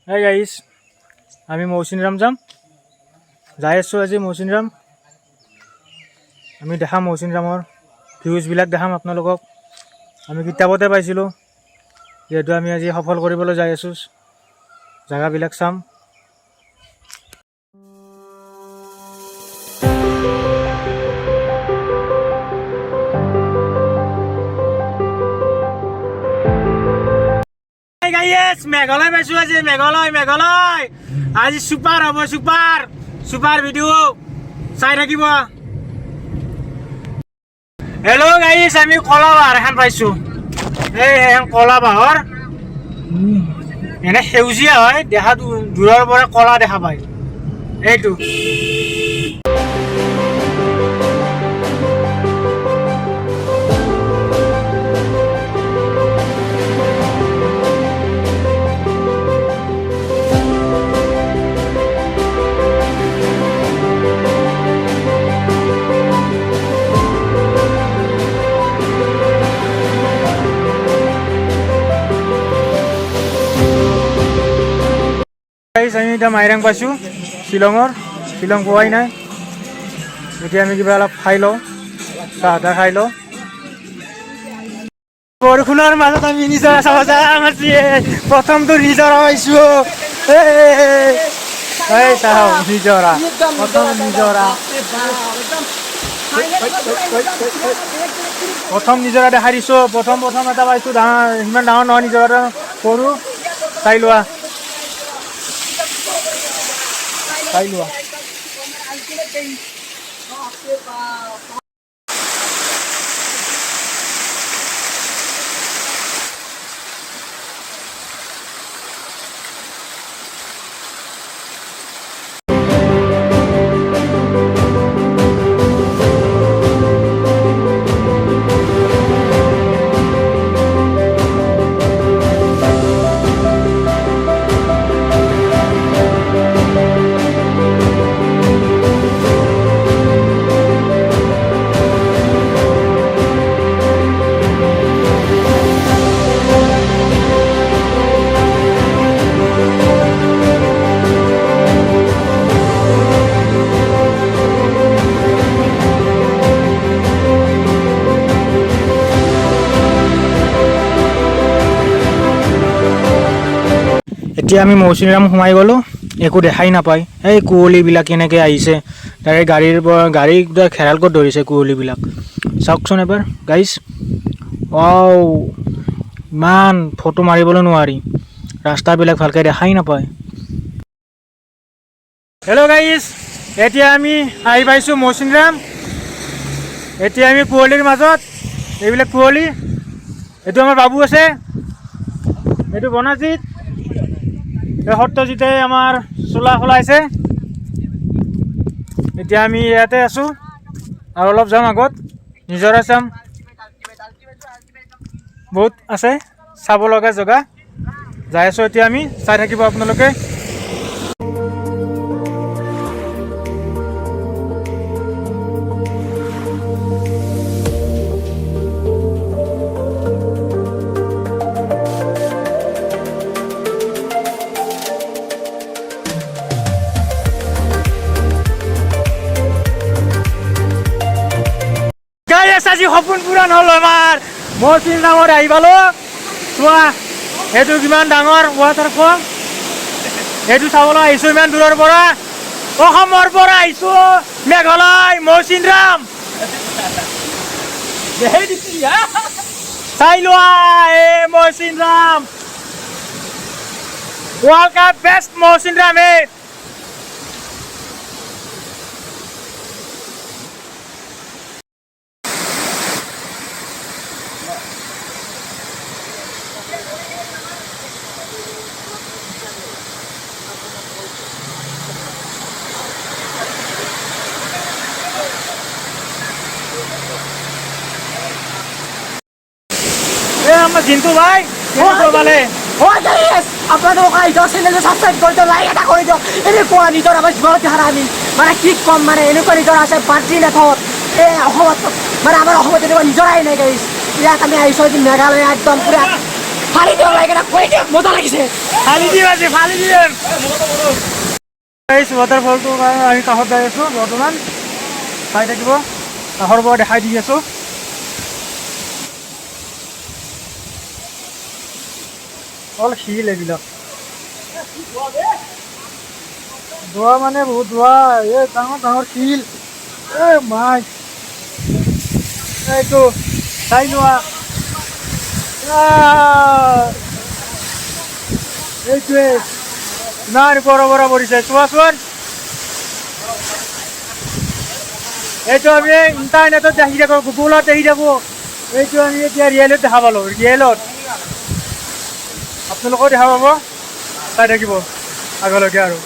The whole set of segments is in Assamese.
Hey guys, আমি মৌচিনৰাম যাম। যাই আছোঁ আজি মৌচিনৰাম। আমি দেখাম মৌচিনৰামৰ ভিউজবিলাক দেখাম আপোনালোকক। আমি কিতাপতে পাইছিলোঁ, যিহেতু আমি আজি সফল কৰিবলৈ যাই আছোঁ। জেগাবিলাক চাম। মেঘালয় পাইছোঁ আজি, মেঘালয় আজি চুপাৰ হ'ব, চুপাৰ ভিডিঅ' চাই থাকিব। হেল্ল' গাইছ, আমি কলা বাহৰ এখন পাইছোঁ। এইখন কলা বাহৰ এনে সেউজীয়া হয়, দেখাত দূৰৰ পৰা কলা দেখা পায়। এইটো আমি এতিয়া মাইৰাং পাইছোঁ, শ্বিলং পোৱাই নাই। এতিয়া আমি কিবা অলপ খাই লওঁ, চাহ তাহ খাই লওঁ। বৰষুণৰ মাজত আমি নিজৰা চাব যাম। প্ৰথমটো নিজৰা পাইছোঁ। চাওঁ নিজৰা, প্ৰথম নিজৰা দেখাই দিছোঁ। প্ৰথম এটা পাইছোঁ, ইমান ডাঙৰ নহয় নিজৰা, সৰু। চাই লোৱা। এতিয়া আমি মৌচিনৰাম সোমাই গ'লোঁ, একো দেখাই নাপায়। এই কুঁৱলীবিলাক কেনেকৈ আহিছে, তাৰে গাড়ী ঘেৰাল ক'ত ধৰিছে কুঁৱলীবিলাক। চাওকচোন এবাৰ গাইজ। ইমান ফটো মাৰিবলৈ নোৱাৰি, ৰাস্তাবিলাক ভালকৈ দেখাই নাপায়। হেল্ল' গাইজ, এতিয়া আমি আহি পাইছোঁ মৌচিনৰাম। এতিয়া আমি কুঁৱলীৰ মাজত, এইবিলাক কুঁৱলী। এইটো আমাৰ বাবু আছে, এইটো বনাজিত, সত্যজিতে আমাৰ চোলা সলাইছে। এতিয়া আমি ইয়াতে আছোঁ, আৰু অলপ যাম আগত, নিজৰা চাম। বহুত আছে চাব লগা জেগা। যাই আছোঁ এতিয়া আমি, চাই থাকিব আপোনালোকে। আজি সপোন পূৰণ হ'ল আমাৰ, মৌচিনৰামত আহি পালোঁ। চোৱা সেইটো কিমান ডাঙৰ ৱাটাৰফল, সেইটো চাবলৈ আহিছোঁ ইমান দূৰৰ পৰা। অসমৰ পৰা আহিছোঁ মেঘালয়, মৌচিনৰাম। চাই লোৱা Mawsynram, world cup best Mawsynram. আমাৰ জিন্তু ভাই আপনাদেৰ চ্যানেলটো সাবস্ক্ৰাইব কৰে দিও, লাইক এটা কৰে দিও। এনেকুৱা নিজৰ আমাৰ জীৱনত দেখা আমি মানে কি কম, মানে এনেকুৱা নিজৰ আছে পাৰ্টি নেথত। অসমত মানে আমাৰ অসমত এনেকুৱা নিজৰাই নাই গাইছ। ইয়াত আমি আহিছোঁ মেঘালয় একদম পুৰা ফালি দিয়ক লাইক এটা কৰি দিয়ক মজা লাগিছে ফালি দিম আজি ফালি দিম ৱাটাৰফলটোৰ কাৰণে আমি কাষত যাই আছোঁ বৰ্তমান চাই থাকিব কাষৰ পৰা দেখাই দি আছোঁ অল শিল এইবিলাক দোৱা মানে বহুত দোৱা এই ডাঙৰ ডাঙৰ শিল এই মাই এইটো চাই লোৱা এইটোৱে ইমান ওপৰৰ পৰা পৰিছে চোৱাচোন এইটো আমি ইণ্টাৰনেটত দেখি থাকোঁ গুগলত দেখি থাকোঁ এইটো আমি এতিয়া ৰিয়েলত দেখা পালোঁ ৰিয়েলত আপোনালোকেও দেখা পাব চাই থাকিব আগলৈকে আৰু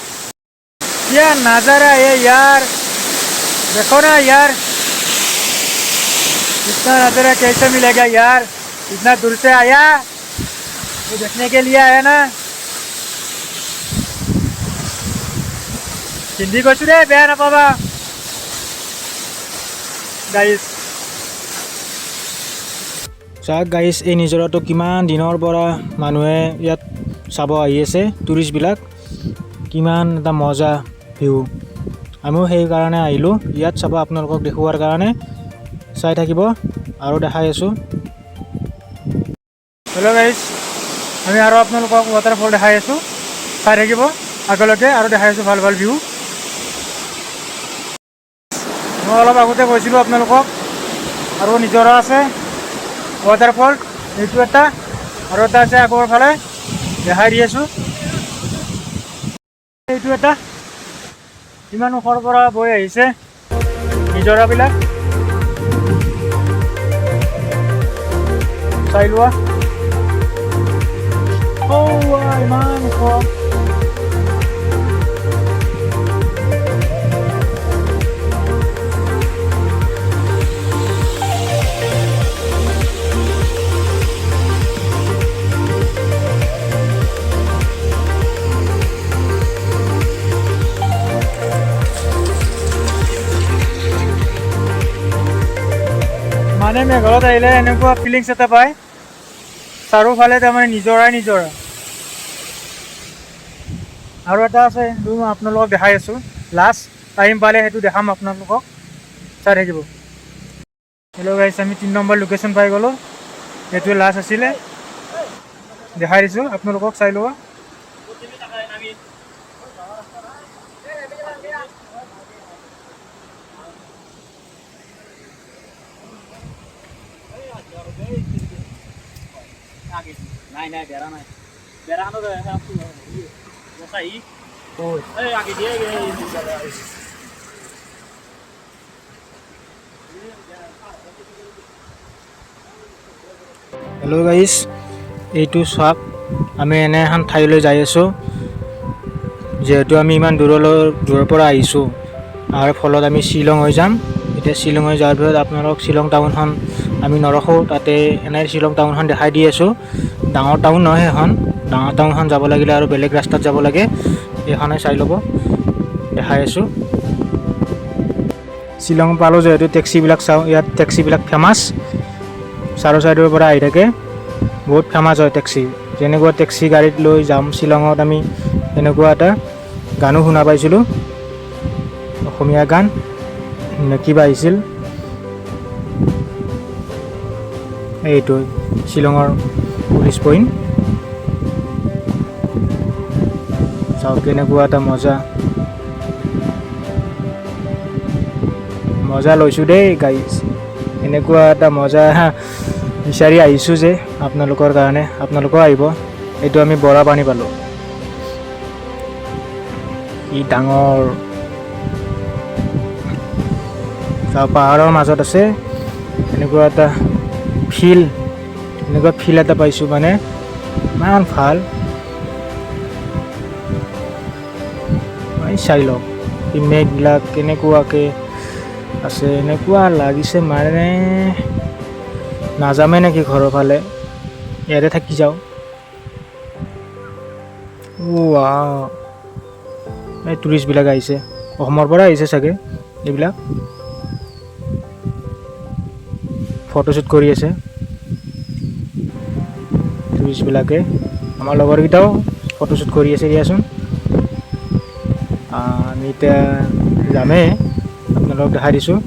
क्या नज़ारा है यार देखो ना यार इतना नज़ारा कैसे मिलेगा यार इतना दूर से आया तो देखने के लिए आया ना हिंदी को रे बेया नापाबा गाइस চাওক গাইছ এই নিজৰাটো কিমান দিনৰ পৰা মানুহে ইয়াত চাব আহি আছে টুৰিষ্টবিলাক কিমান এটা মজা ভিউ আমিও সেইকাৰণে আহিলোঁ ইয়াত চাব আপোনালোকক দেখুৱাৰ কাৰণে চাই থাকিব আৰু দেখাই আছোঁ হেল্ল' গাইছ আমি আৰু আপোনালোকক ৱাটাৰফল দেখাই আছোঁ চাই থাকিব আগলৈকে আৰু দেখাই আছোঁ ভাল ভাল ভিউ মই অলপ আগতে কৈছিলোঁ আপোনালোকক আৰু নিজৰা আছে ৱাটাৰফল এইটো এটা আৰু এটা আছে আগৰ ফালে দেখাই দি আছোঁ এইটো এটা ইমান ওখৰ পৰা বৈ আহিছে নিজৰাবিলাক চাই লোৱা ইমান ওখ মানে মেঘালয়ত আহিলে এনেকুৱা ফিলিংছ এটা পায় চাৰিওফালে তাৰমানে নিজৰা নিজৰা আৰু এটা আছে সেইটো মই আপোনালোকক দেখাই আছোঁ লাষ্ট টাইম পালে সেইটো দেখাম আপোনালোকক চাই থাকিব হেল্ল' গাইছ আমি 3 নম্বৰ লোকেশ্যন পাই গ'লোঁ সেইটোৱে লাষ্ট আছিলে দেখাই দিছোঁ আপোনালোকক চাই লোৱা Này này bera nó rồi ha nó sai ôi ê cái gì hello' গাইছ এইটো চাওক আমি এনে এখন ঠাইলৈ যাই আছোঁ যিহেতু আমি ইমান দূৰৰ পৰা আহিছোঁ আৰু ফলত আমি শ্বিলং হৈ যাম এতিয়া শ্বিলং হৈ যোৱাৰ পিছত আপোনালোক শ্বিলং টাউনখন আমি নৰখোঁ তাতে এনেই শ্বিলং টাউনখন দেখাই দি আছোঁ ডাঙৰ টাউন নহয় সেইখন ডাঙৰ টাউনখন যাব লাগিলে আৰু বেলেগ ৰাস্তাত যাব লাগে এইখনে চাই ল'ব দেখাই আছোঁ শ্বিলং পালোঁ যিহেতু টেক্সিবিলাক চাওঁ ইয়াত টেক্সিবিলাক ফেমাছ চাৰো চাইডৰ পৰা আহি থাকে বহুত ফেমাছ হয় টেক্সি যেনেকুৱা টেক্সি গাড়ীত লৈ যাম শ্বিলঙত আমি এনেকুৱা এটা গানো শুনা পাইছিলোঁ অসমীয়া গান কিবা আহিছিল এইটো শ্বিলঙৰ পুলিচ পইণ্ট চাওক কেনেকুৱা এটা মজা লৈছোঁ দেই গাইছ এনেকুৱা এটা মজা বিচাৰি আহিছোঁ যে আপোনালোকৰ কাৰণে আপোনালোকেও আহিব এইটো আমি বৰা পানী পালোঁ ই ডাঙৰ পাহাৰৰ মাজত আছে এনেকুৱা এটা ফিল এটা পাইছোঁ মানে ইমান ভাল চাই লওক এই মেঘবিলাক কেনেকুৱাকৈ আছে এনেকুৱা লাগিছে মানে নাযামে নেকি ঘৰৰ ফালে ইয়াতে থাকি যাওঁ এই টুৰিষ্টবিলাক আহিছে অসমৰ পৰা আহিছে চাগে এইবিলাক ফটোশ্বুট কৰি আছে টুৰিষ্টবিলাকে আমাৰ লগৰকেইটাও ফটোশ্বুট কৰি আছে দিয়াচোন আমি এতিয়া যামেই আপোনালোকক দেখাই দিছোঁ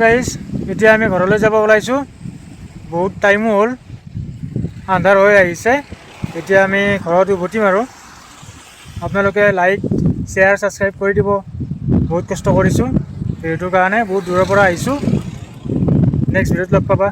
গাইজ এতিয়া আমি ঘৰলৈ যাব ওলাইছোঁ বহুত টাইমো হ'ল আন্ধাৰ হৈ আহিছে এতিয়া আমি ঘৰত উভতিম আৰু আপোনালোকে লাইক শ্বেয়াৰ ছাবস্ক্ৰাইব কৰি দিব বহুত কষ্ট কৰিছোঁ সেইটো কাৰণে বহুত দূৰৰ পৰা আহিছোঁ নেক্সট ভিডিঅ'ত লগ পাবা